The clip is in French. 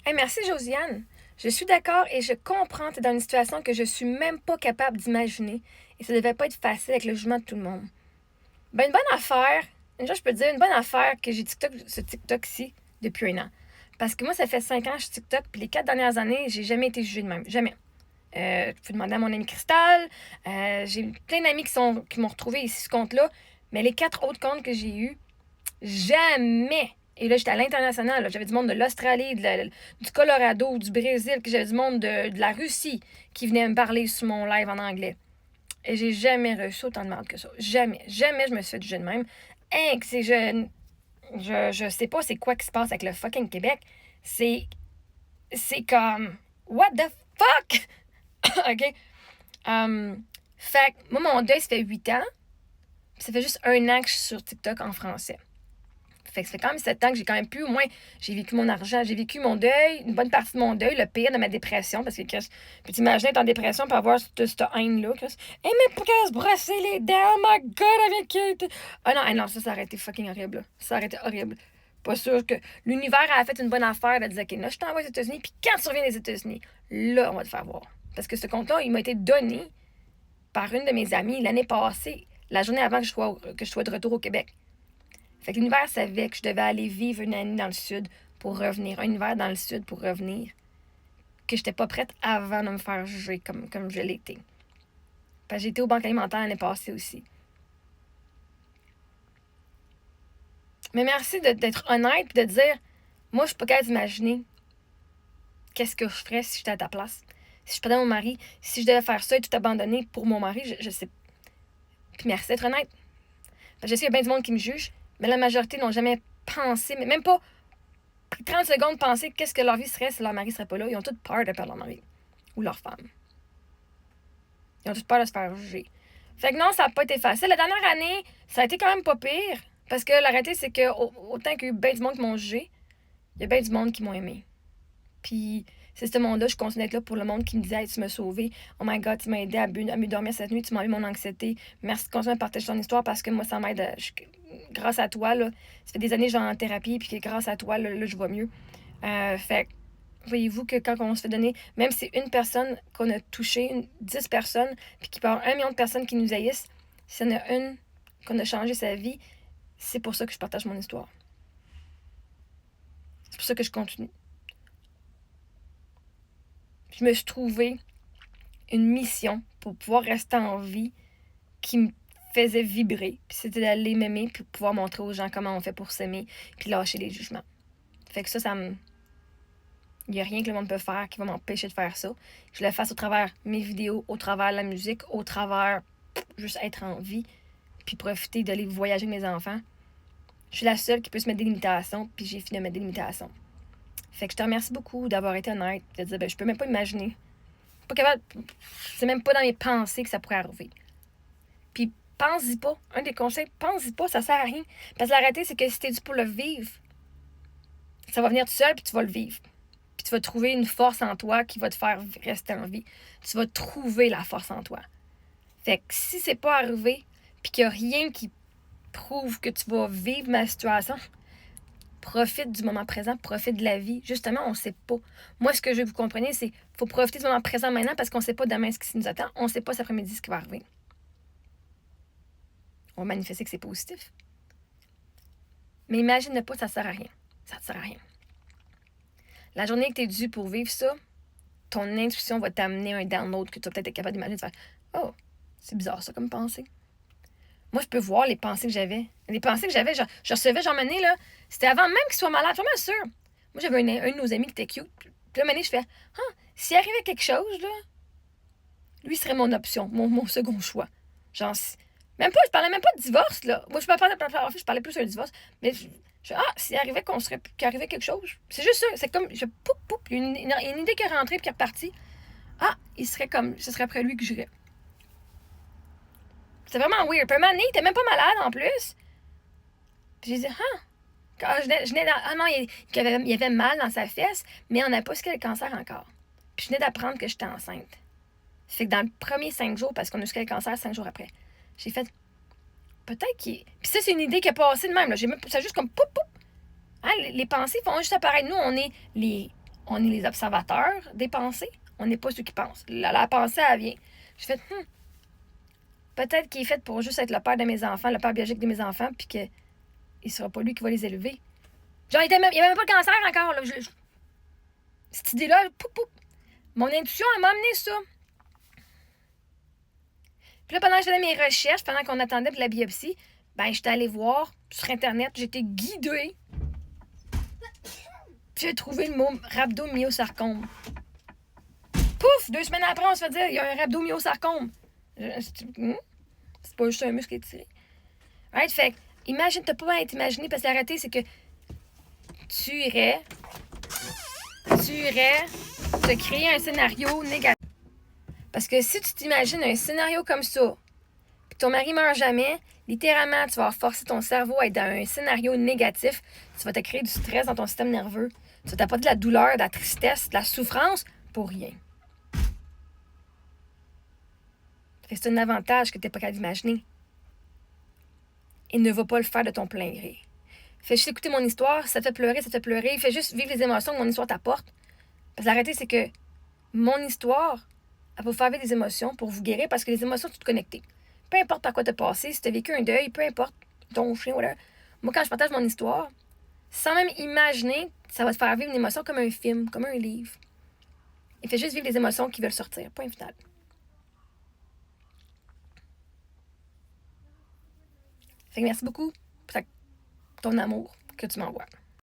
Hey, merci Josiane. Je suis d'accord et je comprends, tu es dans une situation que je suis même pas capable d'imaginer. Et ça devait pas être facile avec le jugement de tout le monde. Ben, une bonne affaire, une chose je peux te dire, une bonne affaire que j'ai ce TikTok-ci depuis un an. Parce que moi, ça fait 5 ans que je suis TikTok, puis les 4 dernières années, j'ai jamais été jugée de même. Jamais. Tu peux demander à mon ami Cristal. J'ai plein d'amis qui m'ont retrouvé ici ce compte-là. Mais les 4 autres comptes que j'ai eus, jamais. Et là, j'étais à l'international. Là. J'avais du monde de l'Australie, du Colorado, du Brésil, que j'avais du monde de la Russie qui venait me parler sur mon live en anglais. Et j'ai jamais reçu autant de mal que ça. Jamais. Jamais je me suis fait juger de même. Hein, que c'est je sais pas c'est quoi qui se passe avec le fucking Québec. C'est. C'est comme. What the fuck? OK? Fait que moi, mon deuil, ça fait 8 ans. Puis ça fait juste un an que je suis sur TikTok en français. Fait que ça fait quand même 7 ans que j'ai quand même pu, au moins, j'ai vécu mon argent, j'ai vécu mon deuil, une bonne partie de mon deuil, le pire de ma dépression, parce que peux t'imaginer être en dépression pour avoir cette haine-là, Chris. Hey, mais pourquoi se brosser les dents? Oh my god, avec. Ah non, non, ça aurait été fucking horrible, là. Ça aurait été horrible. Pas sûr que l'univers a fait une bonne affaire de dire, OK, là, je t'envoie aux États-Unis, puis quand tu reviens des États-Unis, là, on va te faire voir. Parce que ce compte-là, il m'a été donné par une de mes amies l'année passée, la journée avant que je sois de retour au Québec. Fait que l'univers savait que je devais aller vivre une année dans le sud pour revenir. Un hiver dans le sud pour revenir. Que j'étais pas prête avant de me faire juger comme je l'étais. Parce que j'ai été aux banques alimentaires l'année passée aussi. Mais merci d'être honnête et de dire, moi, je suis pas capable d'imaginer qu'est-ce que je ferais si j'étais à ta place. Si je perdais mon mari, si je devais faire ça et tout abandonner pour mon mari, je sais. Puis merci d'être honnête. Parce que je sais qu'il y a bien du monde qui me juge, mais la majorité n'ont jamais pensé, mais même pas pris 30 secondes de penser qu'est-ce que leur vie serait si leur mari serait pas là. Ils ont toutes peur de perdre leur mari ou leur femme. Ils ont toutes peur de se faire juger. Fait que non, ça n'a pas été facile. La dernière année, ça a été quand même pas pire. Parce que la réalité, c'est que autant qu'il y a eu bien du monde qui m'ont jugé, il y a bien du monde qui m'ont aimé. Puis c'est ce monde-là, je continue d'être là pour le monde qui me disait hey, tu m'as sauvé. Oh my god, tu m'as aidé à mieux dormir cette nuit, tu m'as enlevé mon anxiété. Merci de continuer à partager ton histoire parce que moi, ça m'aide. Grâce à toi, là, ça fait des années que je vais en thérapie, puis que grâce à toi, là, je vois mieux. Fait voyez-vous que quand on se fait donner, même si c'est une personne qu'on a touché, 10 personnes, puis qu'il peut y avoir 1 million de personnes qui nous haïssent, s'il y en a une qu'on a changé sa vie, c'est pour ça que je partage mon histoire. C'est pour ça que je continue. Je me suis trouvé une mission pour pouvoir rester en vie qui me faisait vibrer. Puis c'était d'aller m'aimer, puis pouvoir montrer aux gens comment on fait pour s'aimer, puis lâcher les jugements. Fait que ça me... Il n'y a rien que le monde peut faire qui va m'empêcher de faire ça. Je le fasse au travers mes vidéos, au travers la musique, au travers juste être en vie, puis profiter d'aller voyager avec mes enfants. Je suis la seule qui peut se mettre des limitations, puis j'ai fini de mettre des limitations. Fait que je te remercie beaucoup d'avoir été honnête, de dire, ben, je peux même pas imaginer. Pas capable, c'est même pas dans mes pensées que ça pourrait arriver. Puis pense-y pas. Un des conseils, pense-y pas, ça sert à rien. Parce que la réalité, c'est que si t'es dû pour le vivre, ça va venir tout seul, puis tu vas le vivre. Puis tu vas trouver une force en toi qui va te faire rester en vie. Tu vas trouver la force en toi. Fait que si c'est pas arrivé, puis qu'il y a rien qui prouve que tu vas vivre ma situation, profite du moment présent, profite de la vie. Justement, on sait pas. Moi, ce que je veux que vous compreniez, c'est qu'il faut profiter du moment présent maintenant parce qu'on sait pas demain ce qui nous attend. On sait pas cet après-midi ce qui va arriver. On va manifester que c'est positif. Mais imagine pas, ça sert à rien. Ça te sert à rien. La journée que tu es dû pour vivre ça, ton intuition va t'amener un download que tu vas peut-être être capable d'imaginer de faire oh, c'est bizarre ça comme pensée. Moi, je peux voir les pensées que j'avais. Les pensées que j'avais, je recevais Jean Mané, là, c'était avant même qu'il soit malade, je suis vraiment sûre. Moi, j'avais un de nos amis qui était cute. Puis là, Mané, je fais ah, s'il arrivait quelque chose, là, lui serait mon option, mon second choix. Genre, même pas, je parlais même pas de divorce, là. Moi, je parlais plus d'un divorce, mais s'il arrivait qu'il arrivait quelque chose, c'est juste ça. C'est comme, il y a une idée qui est rentrée puis qui est repartie. Ah, ce serait après lui que j'irais. C'est vraiment weird. Puis un moment donné, il était même pas malade en plus. Puis j'ai dit, ah, quand ah non, il avait mal dans sa fesse, mais on n'a pas su qu'il avait le cancer encore. Puis je venais d'apprendre que j'étais enceinte. Fait que dans le premier 5 jours, parce qu'on a su qu'il avait le cancer 5 jours après, j'ai fait, peut-être qu'il. Puis ça, c'est une idée qui est passée de même. Là. Ça juste comme poup. Hein, les pensées font juste apparaître. Nous, on est on est les observateurs des pensées. On n'est pas ceux qui pensent. La pensée, elle vient. Je fais, peut-être qu'il est fait pour juste être le père de mes enfants, le père biologique de mes enfants, puis que il sera pas lui qui va les élever. Genre, il n'y avait même pas de cancer encore. Là. Cette idée-là, mon intuition, elle m'a amené ça. Puis là, pendant que je faisais mes recherches, pendant qu'on attendait pour la biopsie, ben, j'étais allée voir sur Internet, j'étais guidée. Puis j'ai trouvé le mot rhabdomyosarcome. Pouf! 2 semaines après, on se fait dire, il y a un rhabdomyosarcome. C'est pas juste un muscle étiré. Right? Fait que, imagine, t'as pas à être imaginé, parce que la réalité, c'est que tu irais te créer un scénario négatif. Parce que si tu t'imagines un scénario comme ça, puis que ton mari meurt jamais, littéralement, tu vas forcer ton cerveau à être dans un scénario négatif. Tu vas te créer du stress dans ton système nerveux. Tu vas t'apporter de la douleur, de la tristesse, de la souffrance pour rien. C'est un avantage que tu n'es pas capable d'imaginer. Et ne va pas le faire de ton plein gré. Fais juste écouter mon histoire, ça te fait pleurer, ça te fait pleurer. Fais juste vivre les émotions que mon histoire t'apporte. Parce que la réalité, c'est que mon histoire, elle va vous faire vivre des émotions pour vous guérir parce que les émotions, tu te connectes. Peu importe par quoi tu as passé, si tu as vécu un deuil, peu importe ton chien, whatever. Moi, quand je partage mon histoire, sans même imaginer, ça va te faire vivre une émotion comme un film, comme un livre. Et fais juste vivre les émotions qui veulent sortir. Point final. Fait que merci beaucoup pour ton amour que tu m'envoies.